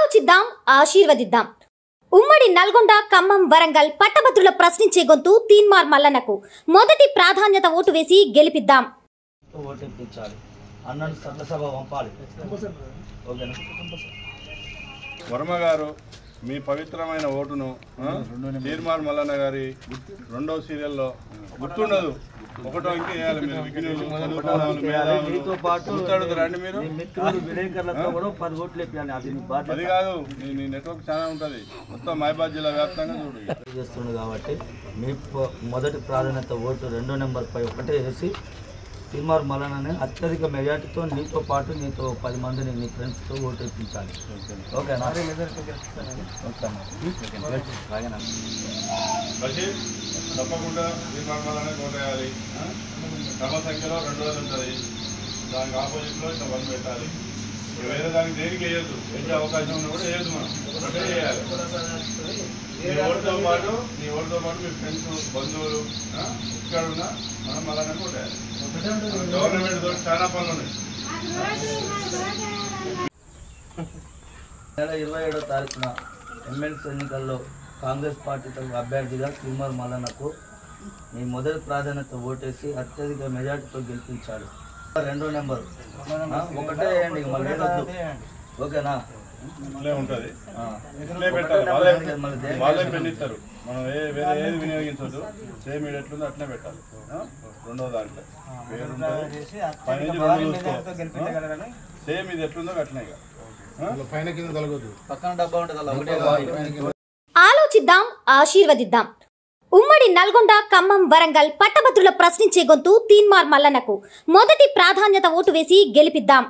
ఆలోచిద్దాం, ఆశీర్వదిద్దాం. ఉమ్మడి నల్గొండ, ఖమ్మం, వరంగల్ పట్టభద్రుల ప్రశ్నించే గొంతు తీన్మార్ మల్లన్నకు మొదటి ప్రాధాన్యత ఓటు వేసి గెలిపిద్దాం. వర్మ గారు మీ పవిత్రమైన ఓటును తీన్మార్ మల్లన్న గారి రెండో సీరియల్లో గుర్తుండదు, ఒకటో ఇంకా వేయాలి. అది కాదు, నీ నెట్వర్క్ చాలా ఉంటుంది, మొత్తం మహబాద్ జిల్లా వ్యాప్తంగా చేస్తుంది కాబట్టి మీ మొదటి ప్రాధాన్యత ఓటు 2వ నెంబర్పై ఒకటే వేసి తీన్మార్ మల్లన్నని అత్యధిక మెజార్టీతో నీతో పాటు నీతో 10 మందిని నీ ఫ్రెండ్స్తో ఓటు ఇప్పించాలి. ఓకేనా? తప్పకుండా తీన్మార్ మల్లన్నకి ఓటు వేయాలి. క్రమ సంఖ్యలో 200 ఉంటుంది, దానికి ఆపోజిట్లో ఇట్లా 1 పెట్టాలి. వేరే దానికి దేనికి వేయద్దు, వేసే అవకాశం ఉన్నా కూడా వేయద్దు, మనం ఒకటే వేయాలి. నీ ఓటుతో పాటు మీ ఫ్రెండ్స్, బంధువులు ఇక్కడ ఉన్నా మనం మల్లన్నకి ఓటు వేయాలి. గవర్నమెంట్ తోటి చాలా పనులు ఉన్నాయి. నెల 27వ తారీఖున ఎమ్మెల్సీ ఎన్నికల్లో కాంగ్రెస్ పార్టీ అభ్యర్థిగా తీన్మార్ మల్లన్నకు మీ మొదటి ప్రాధాన్యత ఓటేసి అత్యధిక మెజార్టీతో గెలిపించాడు. 2వ నెంబర్ ఒకటే వేయండి, మళ్ళీ ఓకేనా? ఇట్లే ఉంటుంది, ఇట్లే పెట్టాలి. వాళ్ళే పెళ్ళిస్తారు, మనం వేరే ఏది వినియోగించద్దు. సేమ్ ఇది ఎట్లుందో అట్లే పెట్టాలి. రెండవ దాంట్లో సేమ్ ఇది ఎట్లుందో అట్లనే పైన కింద కలగదు, పక్కన డబ్బా ఉంటుంది. ఆలోచిద్దాం, ఆశీర్వదిద్దాం. ఉమ్మడి నల్గొండ, ఖమ్మం, వరంగల్ పట్టభద్రుల ప్రశ్నించే గొంతు తీన్మార్ మల్లన్నకు మొదటి ప్రాధాన్యత ఓటు వేసి గెలిపిద్దాం.